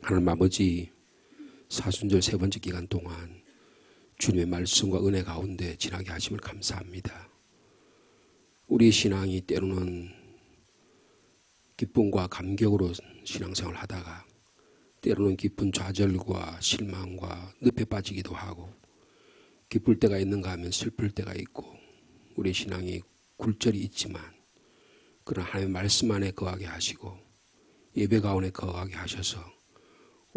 하나님 아버지, 사순절 세 번째 기간 동안 주님의 말씀과 은혜 가운데 지나게 하심을 감사합니다. 우리 신앙이 때로는 기쁨과 감격으로 신앙생활을 하다가 때로는 깊은 좌절과 실망과 늪에 빠지기도 하고, 기쁠 때가 있는가 하면 슬플 때가 있고, 우리 신앙이 굴절이 있지만 그러나 하나님의 말씀 안에 거하게 하시고 예배 가운데 거하게 하셔서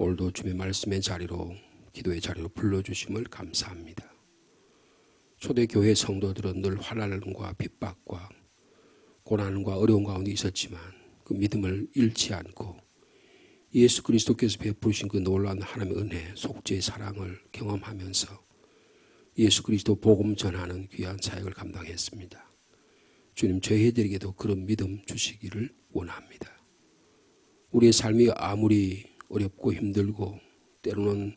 오늘도 주님의 말씀의 자리로, 기도의 자리로 불러주심을 감사합니다. 초대교회 성도들은 늘 환난과 핍박과 고난과 어려운 가운데 있었지만 그 믿음을 잃지 않고 예수 그리스도께서 베푸신 그 놀라운 하나님의 은혜, 속죄의 사랑을 경험하면서 예수 그리스도 복음 전하는 귀한 사역을 감당했습니다. 주님, 저희들에게도 그런 믿음 주시기를 원합니다. 우리의 삶이 아무리 어렵고 힘들고 때로는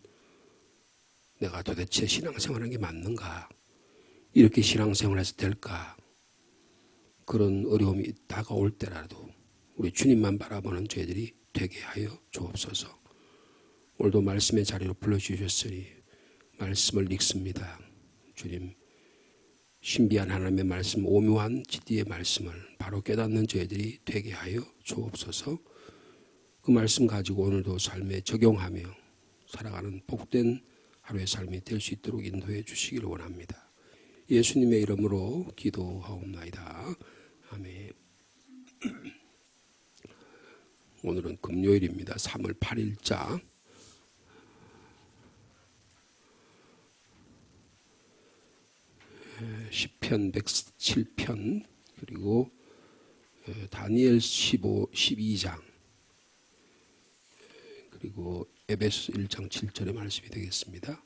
내가 도대체 신앙생활하는 게 맞는가, 이렇게 신앙생활해서 될까, 그런 어려움이 다가올 때라도 우리 주님만 바라보는 저희들이 되게 하여 주옵소서. 오늘도 말씀의 자리로 불러주셨으니 말씀을 읽습니다. 주님, 신비한 하나님의 말씀, 오묘한 진리의 말씀을 바로 깨닫는 저희들이 되게 하여 주옵소서. 그 말씀 가지고 오늘도 삶에 적용하며 살아가는 복된 하루의 삶이 될 수 있도록 인도해 주시기를 원합니다. 예수님의 이름으로 기도하옵나이다. 아멘. 오늘은 금요일입니다. 3월 8일자. 시편 107편, 그리고 다니엘 12장, 그리고 에베소 1장 7절의 말씀이 되겠습니다.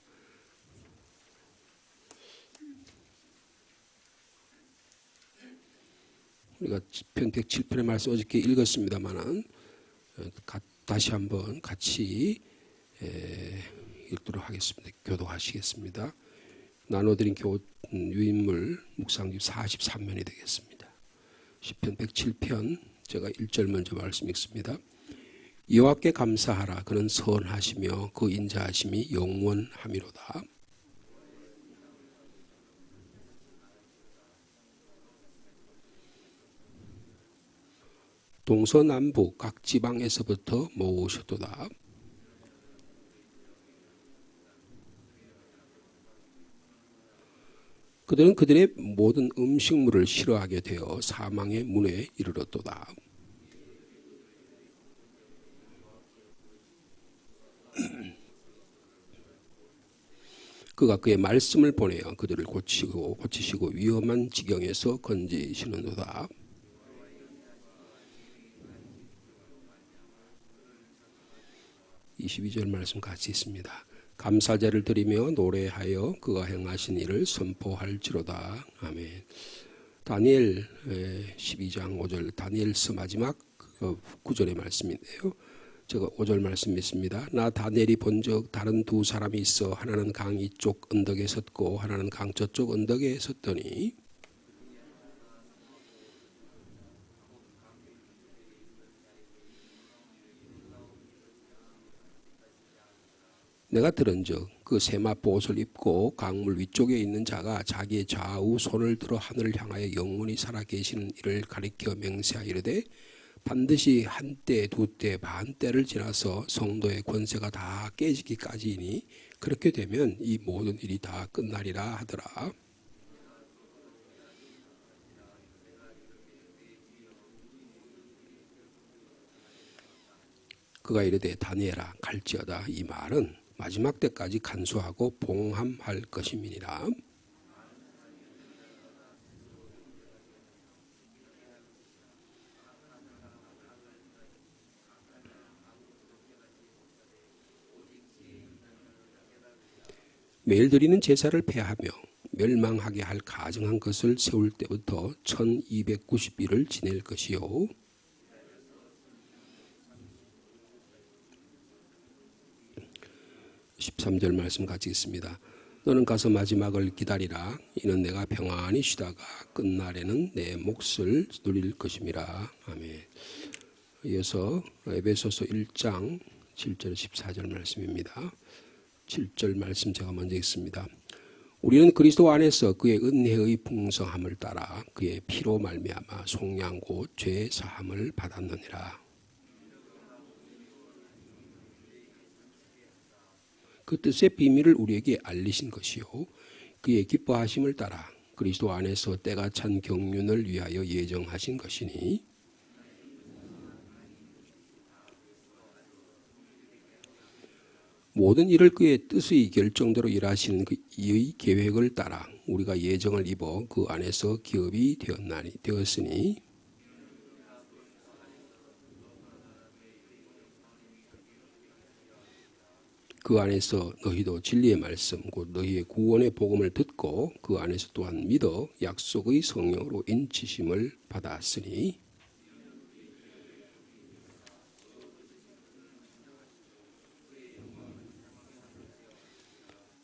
우리가 시편 107편의 말씀 어저께 읽었습니다만은 다시 한번 같이 읽도록 하겠습니다. 교도하시겠습니다. 나눠드린 유인물 묵상집 43면이 되겠습니다. 시편 107편, 제가 1절 먼저 말씀 읽습니다. 여호와께 감사하라. 그는 선하시며 그 인자하심이 영원함이로다. 동서남북 각 지방에서부터 모으셨도다. 그들은 그들의 모든 음식물을 싫어하게 되어 사망의 문에 이르렀도다. 그가 그의 말씀을 보내어 그들을 고치시고 위험한 지경에서 건지시는도다. (22절) 말씀 같이 있습니다. 감사제를 드리며 노래하여 그가 행하신 일을 선포할지로다. 아멘. 다니엘 12장 5절, 다니엘서 마지막 9절의 말씀인데요. 제가 5절 말씀 있습니다. 나 다니엘이 본즉 다른 두 사람이 있어 하나는 강 이쪽 언덕에 섰고 하나는 강 저쪽 언덕에 섰더니 내가 들은즉 그 세마포 옷을 입고 강물 위쪽에 있는 자가 자기의 좌우 손을 들어 하늘을 향하여 영원히 살아 계시는 이를 가리켜 맹세하여 이르되 반드시 한때 두때 반때를 지나서 성도의 권세가 다 깨지기까지이니 그렇게 되면 이 모든 일이 다 끝나리라 하더라. 그가 이르되 다니엘아 갈지어다. 이 말은 마지막 때까지 간수하고 봉함할 것임이니라. 매일 드리는 제사를 폐하며 멸망하게 할 가증한 것을 세울 때부터 1290일을 지낼 것이요. 13절 말씀 같이 있습니다. 너는 가서 마지막을 기다리라. 이는 내가 평안히 쉬다가 끝날에는 내 몫을 누릴 것임이라. 아멘. 이어서 에베소서 1장 7절 14절 말씀입니다. 7절 말씀 제가 먼저 읽습니다. 우리는 그리스도 안에서 그의 은혜의 풍성함을 따라 그의 피로 말미암아 속량 곧 죄 사함을 받았느니라. 그 뜻의 비밀을 우리에게 알리신 것이요 그의 기뻐하심을 따라 그리스도 안에서 때가 찬 경륜을 위하여 예정하신 것이니 모든 일을 그의 뜻의 결정대로 일하시는 그의 계획을 따라 우리가 예정을 입어 그 안에서 기업이 되었으니 그 안에서 너희도 진리의 말씀 곧 너희의 구원의 복음을 듣고 그 안에서 또한 믿어 약속의 성령으로 인치심을 받았으니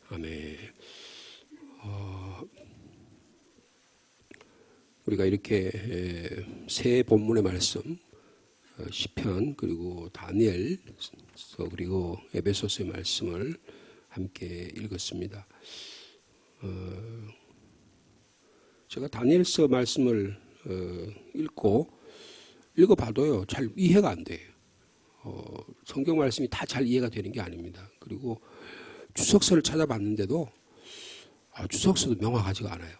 아멘. 우리가 이렇게 세 본문의 말씀 시편 그리고 다니엘서 그리고 에베소서의 말씀을 함께 읽었습니다. 제가 다니엘서 말씀을 읽어봐도요 잘 이해가 안 돼요. 성경 말씀이 다 잘 이해가 되는 게 아닙니다. 그리고 주석서를 찾아봤는데도 주석서도 명확하지가 않아요.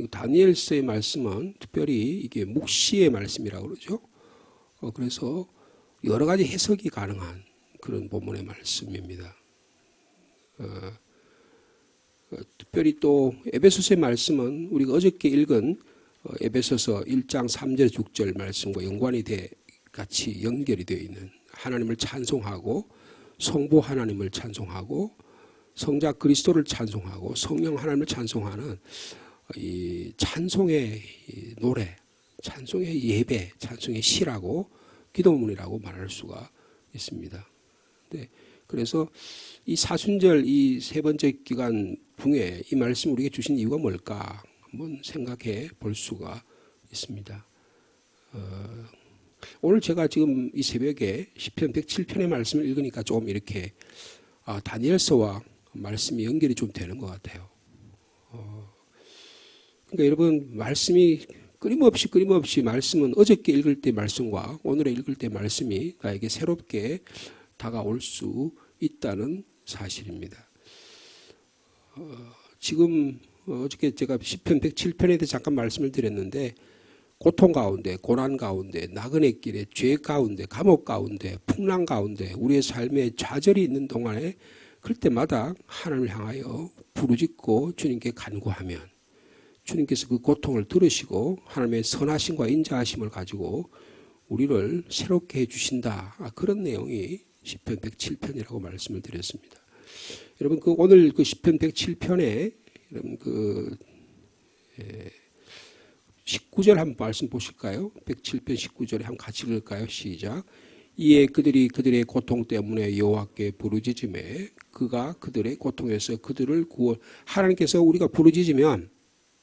다니엘서의 말씀은 특별히 이게 묵시의 말씀이라고 그러죠. 그래서 여러 가지 해석이 가능한 그런 본문의 말씀입니다. 특별히 또 에베소서의 말씀은 우리가 어저께 읽은 에베소서 1장 3절 6절 말씀과 연관이 돼 같이 연결이 되어 있는 하나님을 찬송하고 성부 하나님을 찬송하고 성자 그리스도를 찬송하고 성령 하나님을 찬송하는 이 찬송의 노래, 찬송의 예배, 찬송의 시라고 기도문이라고 말할 수가 있습니다. 네, 그래서 이 사순절 이 세 번째 기간 중에 이 말씀 우리에게 주신 이유가 뭘까 한번 생각해 볼 수가 있습니다. 오늘 제가 지금 이 새벽에 시편 107편의 말씀을 읽으니까 좀 이렇게 다니엘서와 말씀이 연결이 좀 되는 것 같아요. 그러니까 여러분 말씀이 끊임없이 말씀은 어저께 읽을 때 말씀과 오늘에 읽을 때 말씀이 나에게 새롭게 다가올 수 있다는 사실입니다. 지금 어저께 제가 시편 107편에 대해 잠깐 말씀을 드렸는데 고통 가운데, 고난 가운데, 나그네 길에, 죄 가운데, 감옥 가운데, 풍랑 가운데 우리의 삶에 좌절이 있는 동안에 그럴 때마다 하나님을 향하여 부르짖고 주님께 간구하면 주님께서 그 고통을 들으시고 하나님의 선하심과 인자하심을 가지고 우리를 새롭게 해주신다. 그런 내용이 시편 107편이라고 말씀을 드렸습니다. 여러분 오늘 그 시편 107편에 여러분 19절 한번 말씀 보실까요? 107편 19절에 한번 같이 읽을까요? 시작. 이에 그들이 그들의 고통 때문에 여호와께 부르짖음에 그가 그들의 고통에서 그들을 하나님께서 우리가 부르짖으면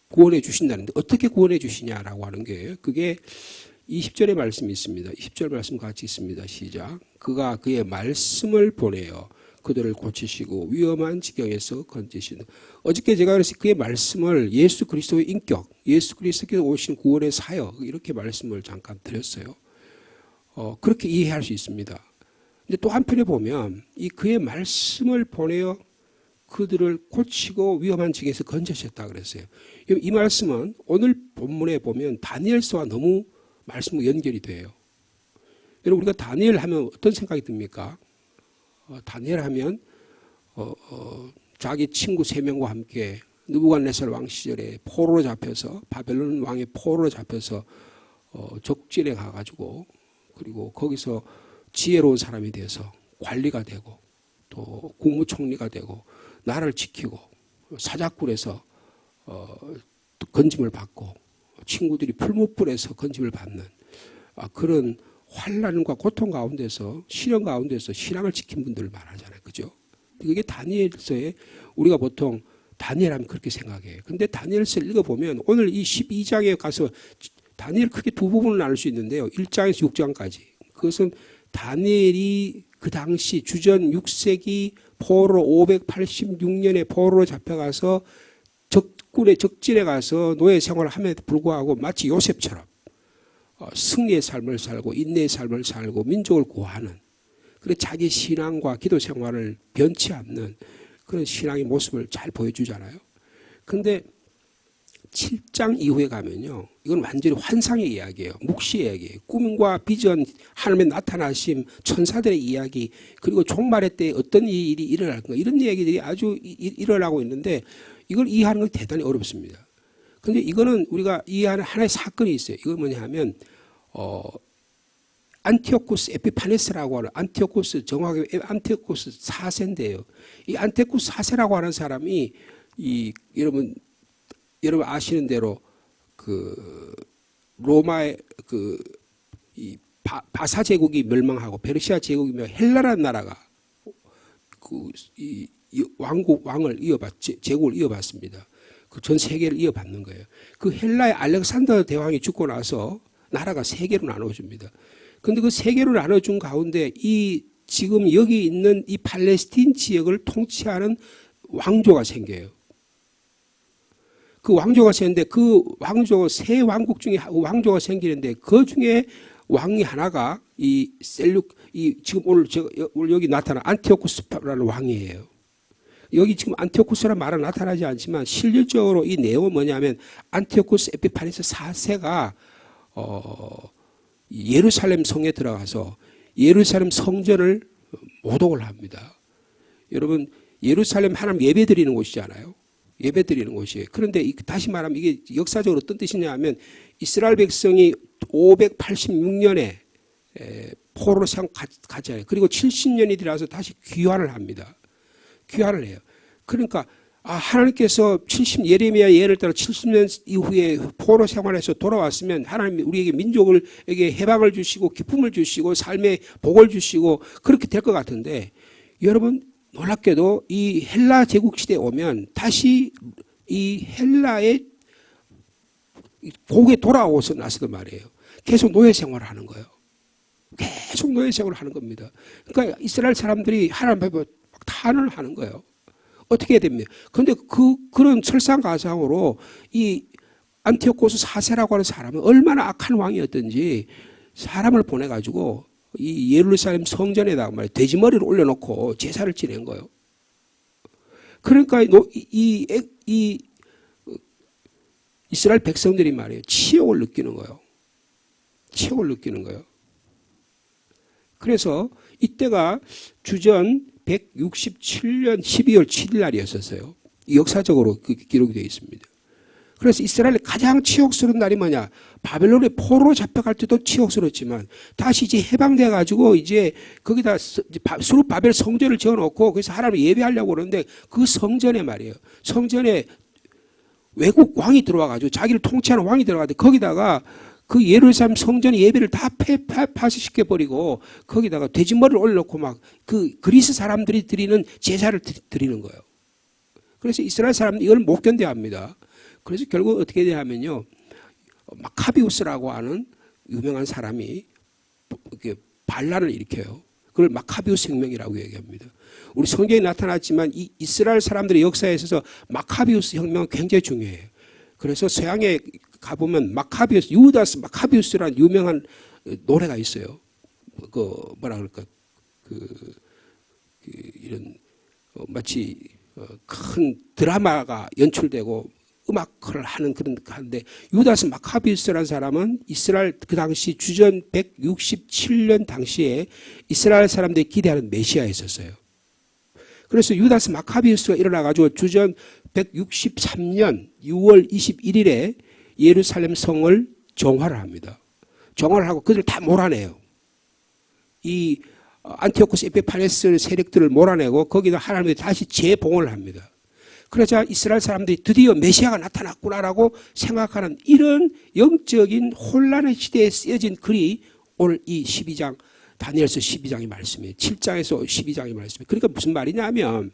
구원해 주신다는데 어떻게 구원해 주시냐라고 하는 게 그게 20절의 말씀이 있습니다. 20절 말씀 같이 있습니다. 시작. 그가 그의 말씀을 보내어 그들을 고치시고 위험한 지경에서 건지시는. 어저께 제가 그래서 그의 말씀을 예수 그리스도의 인격, 예수 그리스도께서 오신 구원의 사역 이렇게 말씀을 잠깐 드렸어요. 그렇게 이해할 수 있습니다. 근데 또 한편에 보면 이 그의 말씀을 보내어 그들을 고치고 위험한 지경에서 건져셨다 그랬어요. 이 말씀은 오늘 본문에 보면 다니엘서와 너무 말씀과 연결이 돼요. 여러분 우리가 다니엘 하면 어떤 생각이 듭니까? 다니엘 하면 자기 친구 3명과 함께 느부갓네살 왕 시절에 포로로 잡혀서 바벨론 왕의 포로로 잡혀서 적진에 가가지고 그리고 거기서 지혜로운 사람이 돼서 관리가 되고 또 국무총리가 되고 나라를 지키고 사자굴에서 건짐을 받고 친구들이 풀무불에서 건짐을 받는 그런 환난과 고통 가운데서 시련 가운데서 신앙을 지킨 분들을 말하잖아요. 그죠? 그게 다니엘서에 우리가 보통 다니엘 하면 그렇게 생각해요. 근데 다니엘서를 읽어보면 오늘 이 12장에 가서 다니엘 크게 두 부분을 나눌 수 있는데요. 1장에서 6장까지. 그것은 다니엘이 그 당시 주전 6세기 포로 586년에 포로로 잡혀가서 적군의 적진에 가서 노예 생활을 함에도 불구하고 마치 요셉처럼 승리의 삶을 살고 인내의 삶을 살고 민족을 구하는 그런 자기 신앙과 기도 생활을 변치 않는 그런 신앙의 모습을 잘 보여주잖아요. 그런데 7장 이후에 가면요. 이건 완전히 환상의 이야기예요. 묵시의 이야기예요. 꿈과 비전, 하나님의 나타나심, 천사들의 이야기, 그리고 종말의 때 어떤 일이 일어날 건가 이런 이야기들이 아주 일어나고 있는데 이걸 이해하는 건 대단히 어렵습니다. 그런데 이거는 우리가 이해하는 하나의 사건이 있어요. 이건 뭐냐 하면 안티오코스 에피파네스라고 하는 안티오코스 정확하게 안티오코스 4세인데요. 이 안티오코스 4세라고 하는 사람이 여러분 아시는 대로 그 로마의 이 바사 제국이 멸망하고 페르시아 제국이 헬라라는 나라가 이 왕을 제국을 이어받습니다. 그 전 세계를 이어받는 거예요. 그 헬라의 알렉산더 대왕이 죽고 나서 나라가 세 개로 나눠집니다. 그런데 그 세 개로 나눠준 가운데 이 지금 여기 있는 이 팔레스틴 지역을 통치하는 왕조가 생겨요. 그 왕조가 생기는데 그 왕조 세 왕국 중에 왕조가 생기는데 그 중에 왕이 하나가 지금 오늘 여기 나타난 안티오코스라는 왕이에요. 여기 지금 안티오코스라는 말은 나타나지 않지만 실질적으로 이 내용은 뭐냐면 안티오코스 에피파네스 4세가 예루살렘 성에 들어가서 예루살렘 성전을 모독을 합니다. 여러분 예루살렘 하나님 예배 드리는 곳이잖아요. 예배 드리는 곳이에요. 그런데 다시 말하면 이게 역사적으로 어떤 뜻이냐 하면 이스라엘 백성이 586년에 포로로 가잖아요. 그리고 70년이 지나서 다시 귀환을 합니다. 귀환을 해요. 그러니까 하나님께서 예레미야 예를 따라 70년 이후에 포로 생활에서 돌아왔으면 하나님이 우리에게 민족에게 해방을 주시고 기쁨을 주시고 삶의 복을 주시고 그렇게 될 것 같은데 여러분 놀랍게도 이 헬라 제국 시대에 오면 다시 이 헬라의 복에 돌아오서 나서도 말이에요. 계속 노예 생활을 하는 거예요. 계속 노예 생활을 하는 겁니다. 그러니까 이스라엘 사람들이 하나님 앞에 탄원을 하는 거예요. 어떻게 해야 됩니까? 그런데 그런 설상가상으로 이 안티오코스 4세라고 하는 사람은 얼마나 악한 왕이었든지 사람을 보내가지고 이 예루살렘 성전에다가 말이야 돼지머리를 올려놓고 제사를 지낸 거예요. 그러니까 이 이스라엘 백성들이 말이에요 치욕을 느끼는 거예요. 치욕을 느끼는 거예요. 그래서 이때가 주전 167년 12월 7일 날이었었어요. 역사적으로 기록이 되어 있습니다. 그래서 이스라엘의 가장 치욕스러운 날이 뭐냐? 바벨론의 포로로 잡혀갈 때도 치욕스럽지만 다시 이제 해방돼 가지고 이제 거기다 수르바벨 성전을 지어놓고 그래서 하나님을 예배하려고 그러는데 그 성전에 말이에요. 성전에 외국 왕이 들어와 가지고 자기를 통치하는 왕이 들어가는데 거기다가 그 예루살렘 성전 예배를 다 파쇄시켜 버리고 거기다가 돼지머리를 올려놓고 막 그 그리스 사람들이 드리는 제사를 드리는 거예요. 그래서 이스라엘 사람들이 이걸 못 견뎌합니다. 그래서 결국 어떻게 되냐면요. 마카비우스라고 하는 유명한 사람이 반란을 일으켜요. 그걸 마카비우스 혁명이라고 얘기합니다. 우리 성경에 나타났지만 이 이스라엘 사람들의 역사에 있어서 마카비우스 혁명은 굉장히 중요해요. 그래서 서양에 가보면 유다스 마카비우스라는 유명한 노래가 있어요. 뭐라 그럴까? 이런 마치 큰 드라마가 연출되고 음악을 하는 그런 하는데 유다스 마카비우스라는 사람은 이스라엘 그 당시 주전 167년 당시에 이스라엘 사람들이 기대하는 메시아였었어요. 그래서 유다스 마카비우스가 일어나가지고 주전 163년 6월 21일에 예루살렘 성을 정화를 합니다. 정화를 하고 그들을 다 몰아내요. 이 안티오코스 에피파네스 세력들을 몰아내고 거기다 하나님이 다시 재봉을 합니다. 그러자 이스라엘 사람들이 드디어 메시아가 나타났구나라고 생각하는 이런 영적인 혼란의 시대에 쓰여진 글이 오늘 이 12장 다니엘서 12장의 말씀이에요. 7장에서 12장의 말씀이에요. 그러니까 무슨 말이냐 하면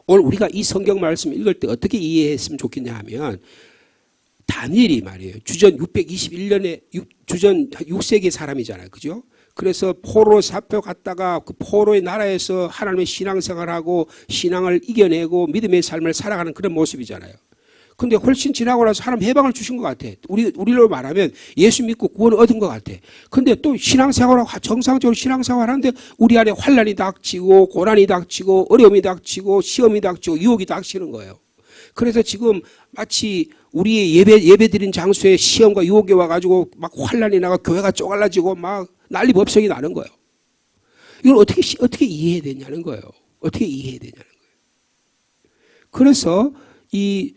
오늘 우리가 이 성경 말씀 읽을 때 어떻게 이해했으면 좋겠냐 하면 다니엘이 말이에요. 주전 621년에 주전 6세기 사람이잖아요. 그죠? 그래서 포로 잡혀갔다가 그 포로의 나라에서 하나님의 신앙생활하고 신앙을 이겨내고 믿음의 삶을 살아가는 그런 모습이잖아요. 근데 훨씬 지나고 나서 하나님 해방을 주신 것 같아. 우리로 말하면 예수 믿고 구원을 얻은 것 같아. 근데 또 신앙생활하고 정상적으로 신앙생활 하는데 우리 안에 환난이 닥치고 고난이 닥치고 어려움이 닥치고 시험이 닥치고 유혹이 닥치는 거예요. 그래서 지금 마치 우리의 예배 드린 장소에 시험과 유혹이 와가지고 막 환난이 나가 교회가 쪼갈라지고 막 난리법석이 나는 거예요. 이걸 어떻게 이해해야 되냐는 거예요. 어떻게 이해해야 되냐는 거예요. 그래서 이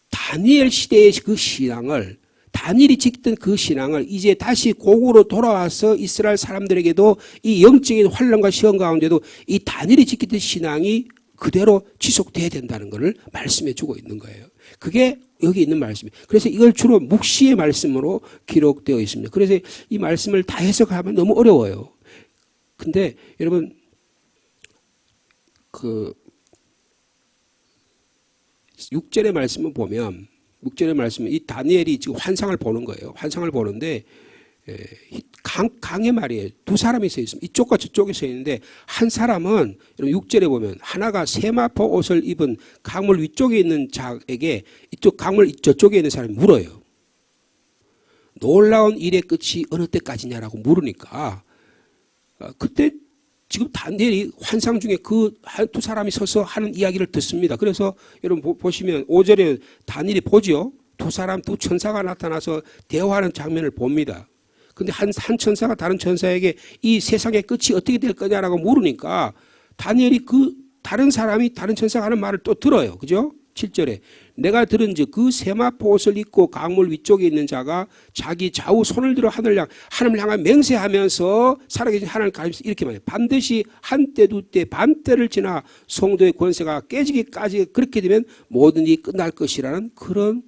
다니엘 시대의 그 신앙을, 다니엘이 지켰던 그 신앙을 이제 다시 고국으로 돌아와서 이스라엘 사람들에게도 이 영적인 환난과 시험 가운데도 이 다니엘이 지켰던 신앙이 그대로 지속돼야 된다는 것을 말씀해 주고 있는 거예요. 그게 여기 있는 말씀이에요. 그래서 이걸 주로 묵시의 말씀으로 기록되어 있습니다. 그래서 이 말씀을 다 해석하면 너무 어려워요. 근데 여러분, 6절의 말씀을 보면, 6절의 말씀은 이 다니엘이 지금 환상을 보는 거예요. 환상을 보는데, 강의 말이에요. 두 사람이 서 있습니다. 이쪽과 저쪽에 서 있는데, 한 사람은, 6절에 보면, 하나가 세마포 옷을 입은 강물 위쪽에 있는 자에게 이쪽 강물 저쪽에 있는 사람이 물어요. 놀라운 일의 끝이 어느 때까지냐라고 물으니까, 그때 지금 다니엘이 환상 중에 그 두 사람이 서서 하는 이야기를 듣습니다. 그래서 여러분 보시면 5절에 다니엘이 보죠. 두 천사가 나타나서 대화하는 장면을 봅니다. 근데 한 천사가 다른 천사에게 이 세상의 끝이 어떻게 될 거냐라고 물으니까 다니엘이 다른 천사가 하는 말을 또 들어요. 그죠? 7절에 내가 들은즉 그 세마포 옷을 입고 강물 위쪽에 있는 자가 자기 좌우 손을 들어 하늘을 향하여 맹세하면서 살아계신 하나님을 가리면서 이렇게 말해요. 반드시 한때 두때 반때를 지나 성도의 권세가 깨지기까지 그렇게 되면 모든 일이 끝날 것이라는 그런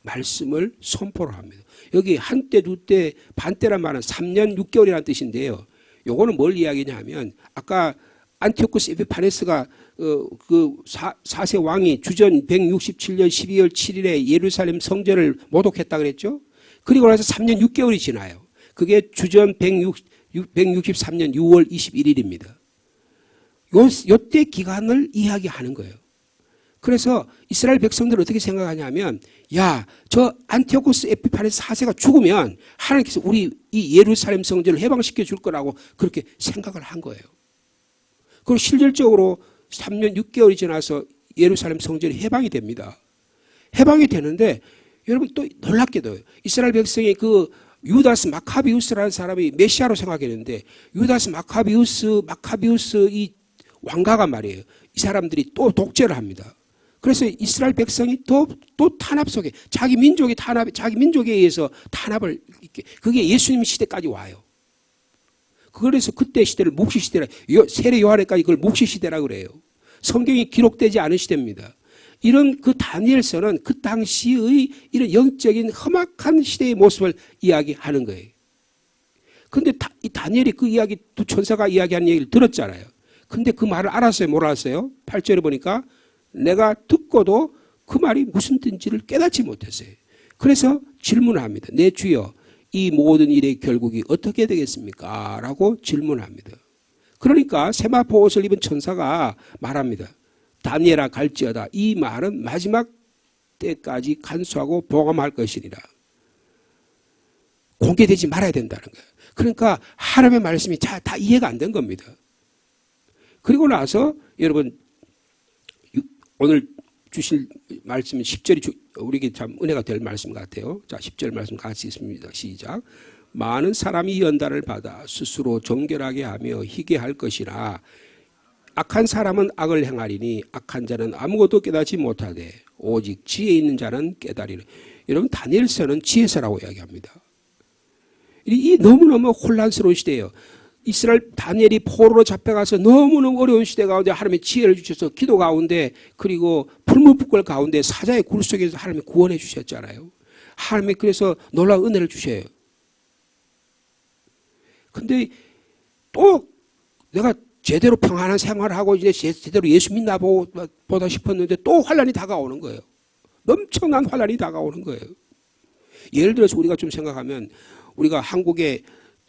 말씀을 선포를 합니다. 여기 한때 두때 반때란 말은 3년 6개월이라는 뜻인데요. 요거는 뭘 이야기냐 하면 아까 안티오쿠스 에피파네스가 그 4세 왕이 주전 167년 12월 7일에 예루살렘 성전을 모독했다 그랬죠. 그리고 나서 3년 6개월이 지나요. 그게 주전 163년 6월 21일입니다. 요때 기간을 이야기하는 거예요. 그래서 이스라엘 백성들은 어떻게 생각하냐면 저 안티오쿠스 에피파네스 4세가 죽으면 하나님께서 우리 이 예루살렘 성전을 해방시켜 줄 거라고 그렇게 생각을 한 거예요. 그리고 실질적으로 3년 6개월이 지나서 예루살렘 성전이 해방이 됩니다. 해방이 되는데 여러분 또 놀랍게도 이스라엘 백성이 그 유다스 마카비우스라는 사람이 메시아로 생각했는데 유다스 마카비우스 이 왕가가 말이에요. 이 사람들이 또 독재를 합니다. 그래서 이스라엘 백성이 또 탄압 속에 자기 민족에 의해서 탄압을 그게 예수님 시대까지 와요. 그래서 그때 시대를 묵시 시대라, 세례 요한에까지 그걸 묵시 시대라고 그래요. 성경이 기록되지 않은 시대입니다. 이런 그 다니엘서는 그 당시의 이런 영적인 험악한 시대의 모습을 이야기하는 거예요. 근데 이 다니엘이 그 이야기, 두 천사가 이야기하는 얘기를 들었잖아요. 근데 그 말을 알았어요? 못 알았어요? 8절에 보니까 내가 듣고도 그 말이 무슨 뜻인지를 깨닫지 못했어요. 그래서 질문을 합니다. 내 주여, 이 모든 일의 결국이 어떻게 되겠습니까? 라고 질문합니다. 그러니까 세마포 옷을 입은 천사가 말합니다. 다니엘아 갈지어다. 이 말은 마지막 때까지 간수하고 보감할 것이니라. 공개되지 말아야 된다는 거예요. 그러니까 하나님의 말씀이 다 이해가 안 된 겁니다. 그리고 나서 여러분 오늘 주실 말씀은 10절이 우리에게 참 은혜가 될 말씀 같아요. 자, 10절 말씀 같이 있습니다. 시작. 많은 사람이 연단을 받아 스스로 정결하게 하며 희게 할 것이나 악한 사람은 악을 행하리니 악한 자는 아무것도 깨닫지 못하되 오직 지혜 있는 자는 깨달으리라. 여러분 다니엘서는 지혜서라고 이야기합니다. 이 너무너무 혼란스러운 시대예요. 이스라엘 다니엘이 포로로 잡혀가서 너무너무 어려운 시대 가운데 하나님의 지혜를 주셔서 기도 가운데 그리고 불문불결 가운데 사자의 굴 속에서 하나님이 구원해 주셨잖아요. 하나님이 그래서 놀라운 은혜를 주셔요. 근데 또 내가 제대로 평안한 생활을 하고 이제 제대로 예수 믿나 보다 싶었는데 또 환란이 다가오는 거예요. 엄청난 환란이 다가오는 거예요. 예를 들어서 우리가 좀 생각하면 우리가 한국에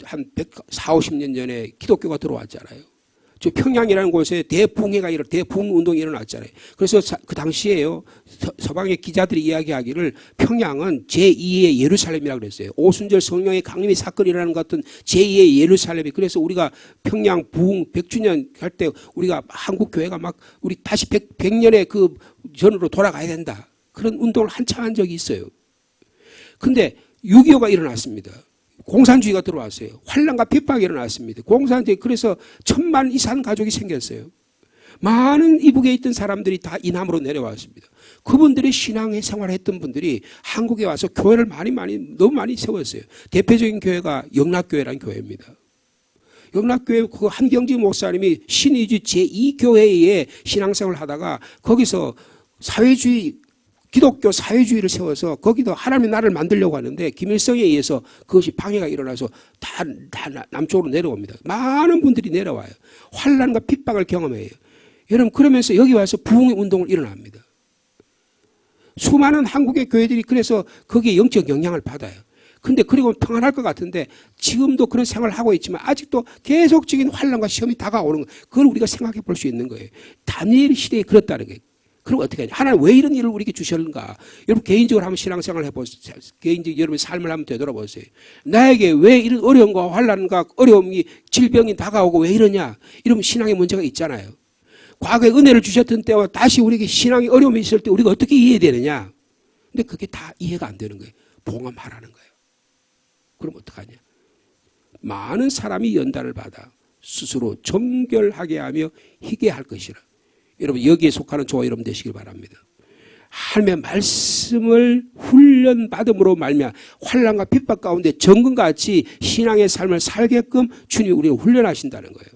한 140, 50년 전에 기독교가 들어왔잖아요. 저 평양이라는 곳에 대부흥 운동이 일어났잖아요. 그래서 그 당시에요, 서방의 기자들이 이야기하기를 평양은 제2의 예루살렘이라고 그랬어요. 오순절 성령의 강림의 사건이 일어나는 것 같은 제2의 예루살렘이. 그래서 우리가 평양 부흥 100주년 할 때 우리가 한국 교회가 막 우리 다시 100년의 그 전으로 돌아가야 된다. 그런 운동을 한참 한 적이 있어요. 근데 6.25가 일어났습니다. 공산주의가 들어왔어요. 환란과 핍박이 일어났습니다. 공산주의, 그래서 1000만 이상 가족이 생겼어요. 많은 이북에 있던 사람들이 다 이남으로 내려왔습니다. 그분들이 신앙의 생활을 했던 분들이 한국에 와서 교회를 너무 많이 세웠어요. 대표적인 교회가 영락교회라는 교회입니다. 영락교회 그 한경지 목사님이 신의주의 제2교회에 신앙생활을 하다가 거기서 기독교 사회주의를 세워서 거기도 하나님의 나라를 만들려고 하는데 김일성에 의해서 그것이 방해가 일어나서 다 남쪽으로 내려옵니다. 많은 분들이 내려와요. 환란과 핍박을 경험해요. 여러분, 그러면서 여기 와서 부흥의 운동을 일어납니다. 수많은 한국의 교회들이 그래서 거기에 영적 영향을 받아요. 근데 그리고 평안할 것 같은데 지금도 그런 생활을 하고 있지만 아직도 계속적인 환란과 시험이 다가오는 거예요. 그걸 우리가 생각해 볼 수 있는 거예요. 다니엘 시대에 그렇다는 거예요. 그럼 어떻게 하냐? 하나님 왜 이런 일을 우리에게 주셨는가? 여러분 개인적으로 한번 신앙생활을 해보세요. 개인적인 여러분의 삶을 한번 되돌아보세요. 나에게 왜 이런 어려움과 환난과 어려움이 질병이 다가오고 왜 이러냐? 이러면 신앙에 문제가 있잖아요. 과거에 은혜를 주셨던 때와 다시 우리에게 신앙의 어려움이 있을 때 우리가 어떻게 이해되느냐? 근데 그게 다 이해가 안 되는 거예요. 봉함하라는 거예요. 그럼 어떡하냐? 많은 사람이 연단을 받아 스스로 정결하게 하며 희게 할 것이라. 여러분 여기에 속하는 저와 여러분 되시길 바랍니다. 하나님의 말씀을 훈련받음으로 말미암아 환난과 핍박 가운데 정금같이 신앙의 삶을 살게끔 주님이 우리를 훈련하신다는 거예요.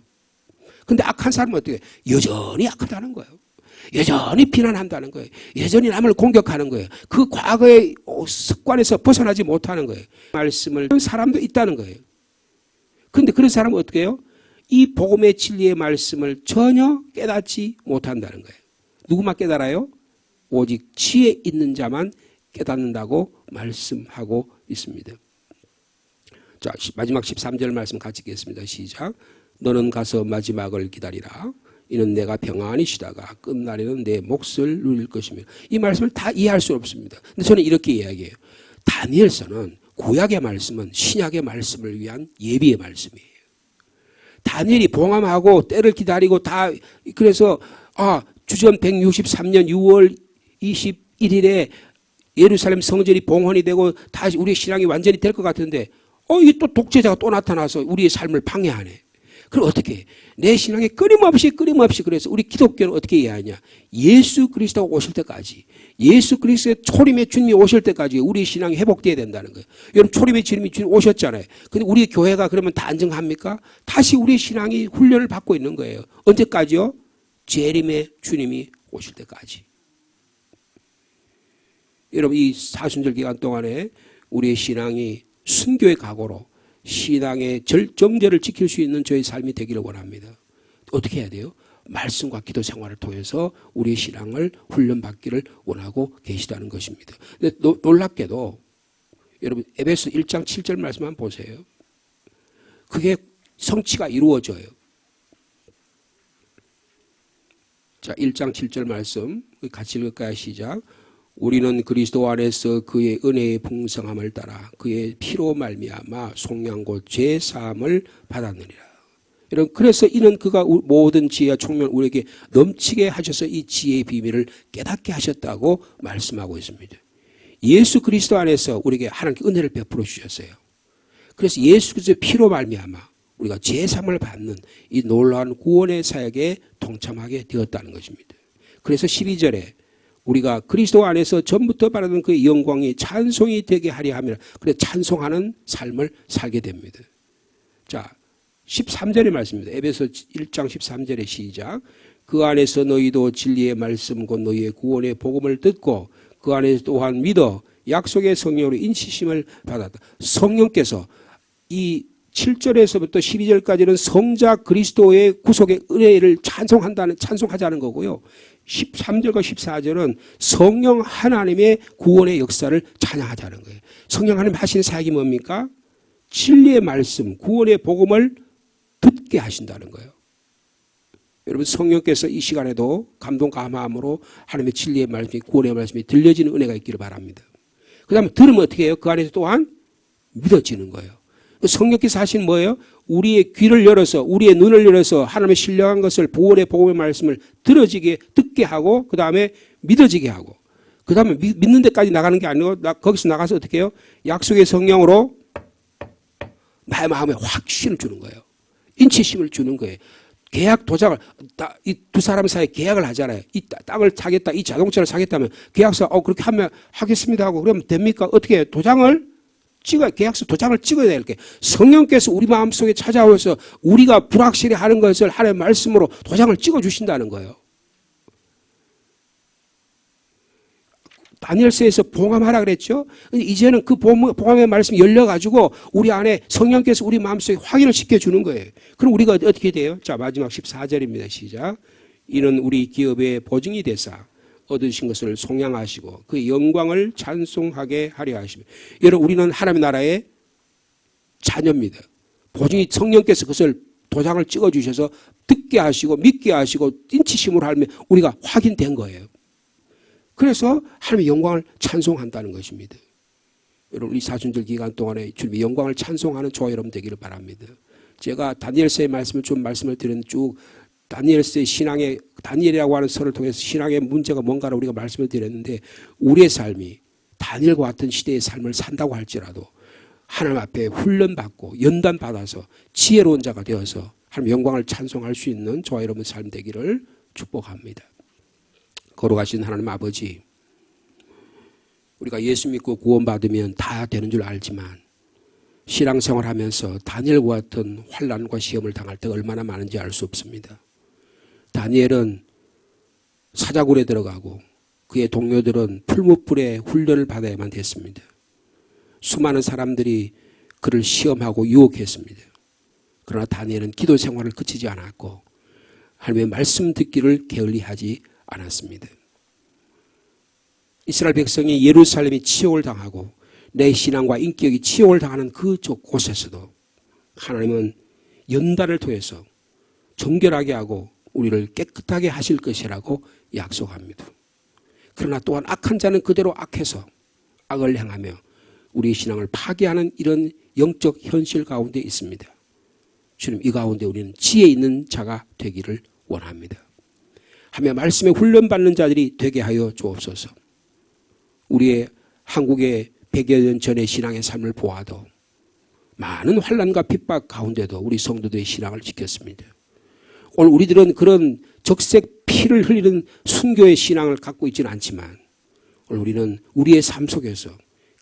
근데 악한 사람은 어떻게 해요? 여전히 악하다는 거예요. 여전히 비난한다는 거예요. 여전히 남을 공격하는 거예요. 그 과거의 습관에서 벗어나지 못하는 거예요. 말씀을 하는 사람도 있다는 거예요. 그런데 그런 사람은 어떻게 해요? 이 복음의 진리의 말씀을 전혀 깨닫지 못한다는 거예요. 누구만 깨달아요? 오직 지혜 있는 자만 깨닫는다고 말씀하고 있습니다. 자, 마지막 13절 말씀 같이 읽겠습니다. 시작. 너는 가서 마지막을 기다리라. 이는 내가 평안히 쉬다가 끝날에는 내 몫을 누릴 것이며. 이 말씀을 다 이해할 수 없습니다. 근데 저는 이렇게 이야기해요. 다니엘서는 구약의 말씀은 신약의 말씀을 위한 예비의 말씀이에요. 다니엘이 봉함하고 때를 기다리고 다 그래서 주전 163년 6월 21일에 예루살렘 성전이 봉헌이 되고 다시 우리의 신앙이 완전히 될 것 같은데 이게 또 독재자가 또 나타나서 우리의 삶을 방해하네. 그럼 어떻게 해? 내 신앙에 끊임없이 그래서 우리 기독교는 어떻게 이해하냐? 예수 그리스도가 오실 때까지, 예수 그리스도의 초림의 주님이 오실 때까지 우리 신앙이 회복돼야 된다는 거예요. 여러분 초림의 주님이 오셨잖아요. 근데 우리 교회가 그러면 다 안정합니까? 다시 우리 신앙이 훈련을 받고 있는 거예요. 언제까지요? 재림의 주님이 오실 때까지. 여러분 이 사순절 기간 동안에 우리의 신앙이 순교의 각오로 신앙의 정절을 지킬 수 있는 저의 삶이 되기를 원합니다. 어떻게 해야 돼요? 말씀과 기도 생활을 통해서 우리의 신앙을 훈련받기를 원하고 계시다는 것입니다. 근데 놀랍게도 여러분 에베소 1장 7절 말씀 한번 보세요. 그게 성취가 이루어져요. 자, 1장 7절 말씀 같이 읽을까요? 시작. 우리는 그리스도 안에서 그의 은혜의 풍성함을 따라 그의 피로 말미암아 속량 곧 죄 사함을 받았느니라. 여러분 그래서 이는 그가 모든 지혜와 총명을 우리에게 넘치게 하셔서 이 지혜의 비밀을 깨닫게 하셨다고 말씀하고 있습니다. 예수 그리스도 안에서 우리에게 하나님께 은혜를 베풀어 주셨어요. 그래서 예수 그리스도의 피로 말미암아 우리가 죄 사함을 받는 이 놀라운 구원의 사역에 동참하게 되었다는 것입니다. 그래서 12절에 우리가 그리스도 안에서 전부터 바라던 그의 영광이 찬송이 되게 하려 하며 그래 찬송하는 삶을 살게 됩니다. 자, 13절의 말씀입니다. 에베소 1장 13절의 시작. 그 안에서 너희도 진리의 말씀 곧 너희의 구원의 복음을 듣고 그 안에서 또한 믿어 약속의 성령으로 인치심을 받았다. 성령께서 이 7절에서부터 12절까지는 성자 그리스도의 구속의 은혜를 찬송하자는 거고요. 13절과 14절은 성령 하나님의 구원의 역사를 찬양하자는 거예요. 성령 하나님 하시는 사역이 뭡니까? 진리의 말씀, 구원의 복음을 듣게 하신다는 거예요. 여러분 성령께서 이 시간에도 감동 감화함으로 하나님의 진리의 말씀이 구원의 말씀이 들려지는 은혜가 있기를 바랍니다. 그 다음에 들으면 어떻게 해요? 그 안에서 또한 믿어지는 거예요. 성령께서 하신 뭐예요? 우리의 귀를 열어서 우리의 눈을 열어서 하나님의 신령한 것을 구원의 복음의 말씀을 들어지게 듣게 하고 그 다음에 믿어지게 하고 그 다음에 믿는 데까지 나가는 게 아니고 거기서 나가서 어떻게 해요? 약속의 성령으로 나의 마음에 확신을 주는 거예요. 인치심을 주는 거예요. 계약 도장을 이 두 사람 사이에 계약을 하잖아요. 이 땅을 사겠다, 이 자동차를 사겠다면 계약서 그렇게 하면 하겠습니다 하고 그러면 됩니까? 어떻게 해요? 도장을 찍어야 계약서 도장을 찍어야 될 게 성령께서 우리 마음속에 찾아오셔서 우리가 불확실히 하는 것을 하나님의 말씀으로 도장을 찍어 주신다는 거예요. 다니엘서에서 봉함하라 그랬죠. 이제는 그 봉함의 말씀이 열려가지고 우리 안에 성령께서 우리 마음속에 확인을 시켜주는 거예요. 그럼 우리가 어떻게 돼요? 자, 마지막 14절입니다. 시작. 이는 우리 기업의 보증이 되사 얻으신 것을 송양하시고 그 영광을 찬송하게 하려 하시며. 여러분 우리는 하나님의 나라의 자녀입니다. 보증이 성령께서 그것을 도장을 찍어주셔서 듣게 하시고 믿게 하시고 인치심으로 하면 우리가 확인된 거예요. 그래서 하나님의 영광을 찬송한다는 것입니다. 여러분 이 사순절 기간 동안에 주님의 영광을 찬송하는 저와 여러분 되기를 바랍니다. 제가 다니엘서의 말씀을 좀 말씀을 드렸는데 쭉 다니엘서의 신앙의 다니엘이라고 하는 서를 통해서 신앙의 문제가 뭔가를 우리가 말씀을 드렸는데 우리의 삶이 다니엘과 같은 시대의 삶을 산다고 할지라도 하나님 앞에 훈련받고 연단받아서 지혜로운 자가 되어서 하나님의 영광을 찬송할 수 있는 저와 여러분 삶 되기를 축복합니다. 거룩하신 하나님 아버지, 우리가 예수 믿고 구원받으면 다 되는 줄 알지만 신앙생활 하면서 다니엘과 같은 환난과 시험을 당할 때가 얼마나 많은지 알 수 없습니다. 다니엘은 사자굴에 들어가고 그의 동료들은 풀무불에 훈련을 받아야만 됐습니다. 수많은 사람들이 그를 시험하고 유혹했습니다. 그러나 다니엘은 기도 생활을 그치지 않았고 하나님의 말씀 듣기를 게을리하지 않았습니다. 이스라엘 백성이 예루살렘이 치욕을 당하고 내 신앙과 인격이 치욕을 당하는 곳에서도 하나님은 연단을 통해서 정결하게 하고 우리를 깨끗하게 하실 것이라고 약속합니다. 그러나 또한 악한 자는 그대로 악해서 악을 행하며 우리의 신앙을 파괴하는 이런 영적 현실 가운데 있습니다. 주님 이 가운데 우리는 지혜 있는 자가 되기를 원합니다. 하며 말씀에 훈련받는 자들이 되게 하여 주옵소서. 우리의 한국의 100여 년 전의 신앙의 삶을 보아도 많은 환난과 핍박 가운데도 우리 성도들의 신앙을 지켰습니다. 오늘 우리들은 그런 적색 피를 흘리는 순교의 신앙을 갖고 있지는 않지만 오늘 우리는 우리의 삶 속에서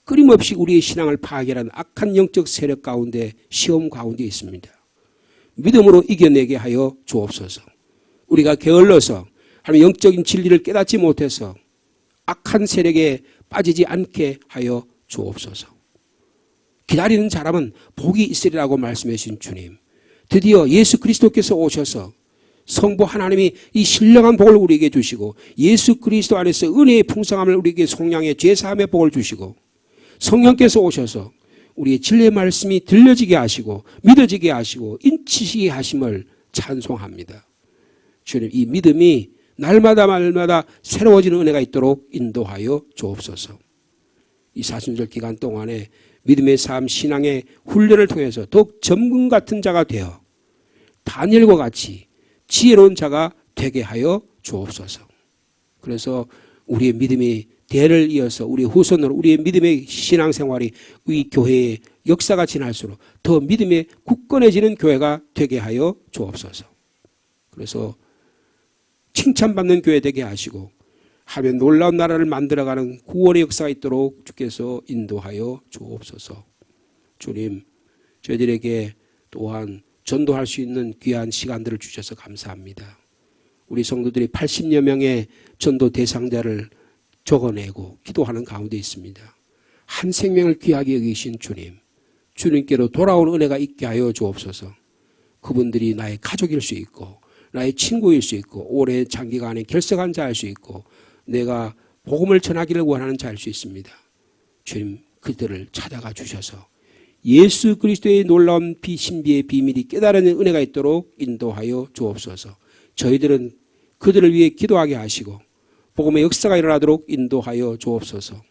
끊임없이 우리의 신앙을 파괴하는 악한 영적 세력 가운데 시험 가운데 있습니다. 믿음으로 이겨내게 하여 주옵소서. 우리가 게을러서 하나님의 영적인 진리를 깨닫지 못해서 악한 세력에 빠지지 않게 하여 주옵소서. 기다리는 사람은 복이 있으리라고 말씀해 주신 주님, 드디어 예수 그리스도께서 오셔서 성부 하나님이 이 신령한 복을 우리에게 주시고 예수 그리스도 안에서 은혜의 풍성함을 우리에게 송양해 죄사함의 복을 주시고 성령께서 오셔서 우리의 진리의 말씀이 들려지게 하시고 믿어지게 하시고 인치시게 하심을 찬송합니다. 주님 이 믿음이 날마다 새로워지는 은혜가 있도록 인도하여 주옵소서. 이 사순절 기간 동안에 믿음의 삶 신앙의 훈련을 통해서 더욱 점금 같은 자가 되어 다니엘과 같이 지혜로운 자가 되게 하여 주옵소서. 그래서 우리의 믿음이 대를 이어서 우리 후손으로 우리의 믿음의 신앙생활이 이 교회의 역사가 지날수록 더 믿음에 굳건해지는 교회가 되게 하여 주옵소서. 그래서 칭찬받는 교회 되게 하시고 하면 놀라운 나라를 만들어가는 구원의 역사가 있도록 주께서 인도하여 주옵소서. 주님 저희들에게 또한 전도할 수 있는 귀한 시간들을 주셔서 감사합니다. 우리 성도들이 80여 명의 전도 대상자를 적어내고 기도하는 가운데 있습니다. 한 생명을 귀하게 여기신 주님, 주님께로 돌아온 은혜가 있게 하여 주옵소서. 그분들이 나의 가족일 수 있고 나의 친구일 수 있고 오래 장기간에 결석한 자일 수 있고 내가 복음을 전하기를 원하는 자일 수 있습니다. 주님 그들을 찾아가 주셔서 예수 그리스도의 놀라운 신비의 비밀이 깨달은 은혜가 있도록 인도하여 주옵소서. 저희들은 그들을 위해 기도하게 하시고 복음의 역사가 일어나도록 인도하여 주옵소서.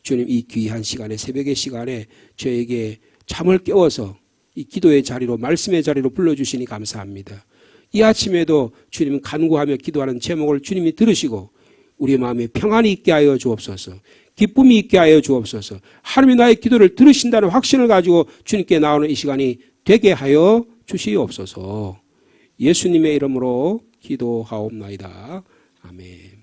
주님, 이 귀한 시간에, 새벽의 시간에 저에게 잠을 깨워서 이 기도의 자리로, 말씀의 자리로 불러주시니 감사합니다. 이 아침에도 주님 간구하며 기도하는 제목을 주님이 들으시고 우리 마음에 평안이 있게 하여 주옵소서. 기쁨이 있게 하여 주옵소서. 하나님이 나의 기도를 들으신다는 확신을 가지고 주님께 나오는 이 시간이 되게 하여 주시옵소서. 예수님의 이름으로 기도하옵나이다. 아멘.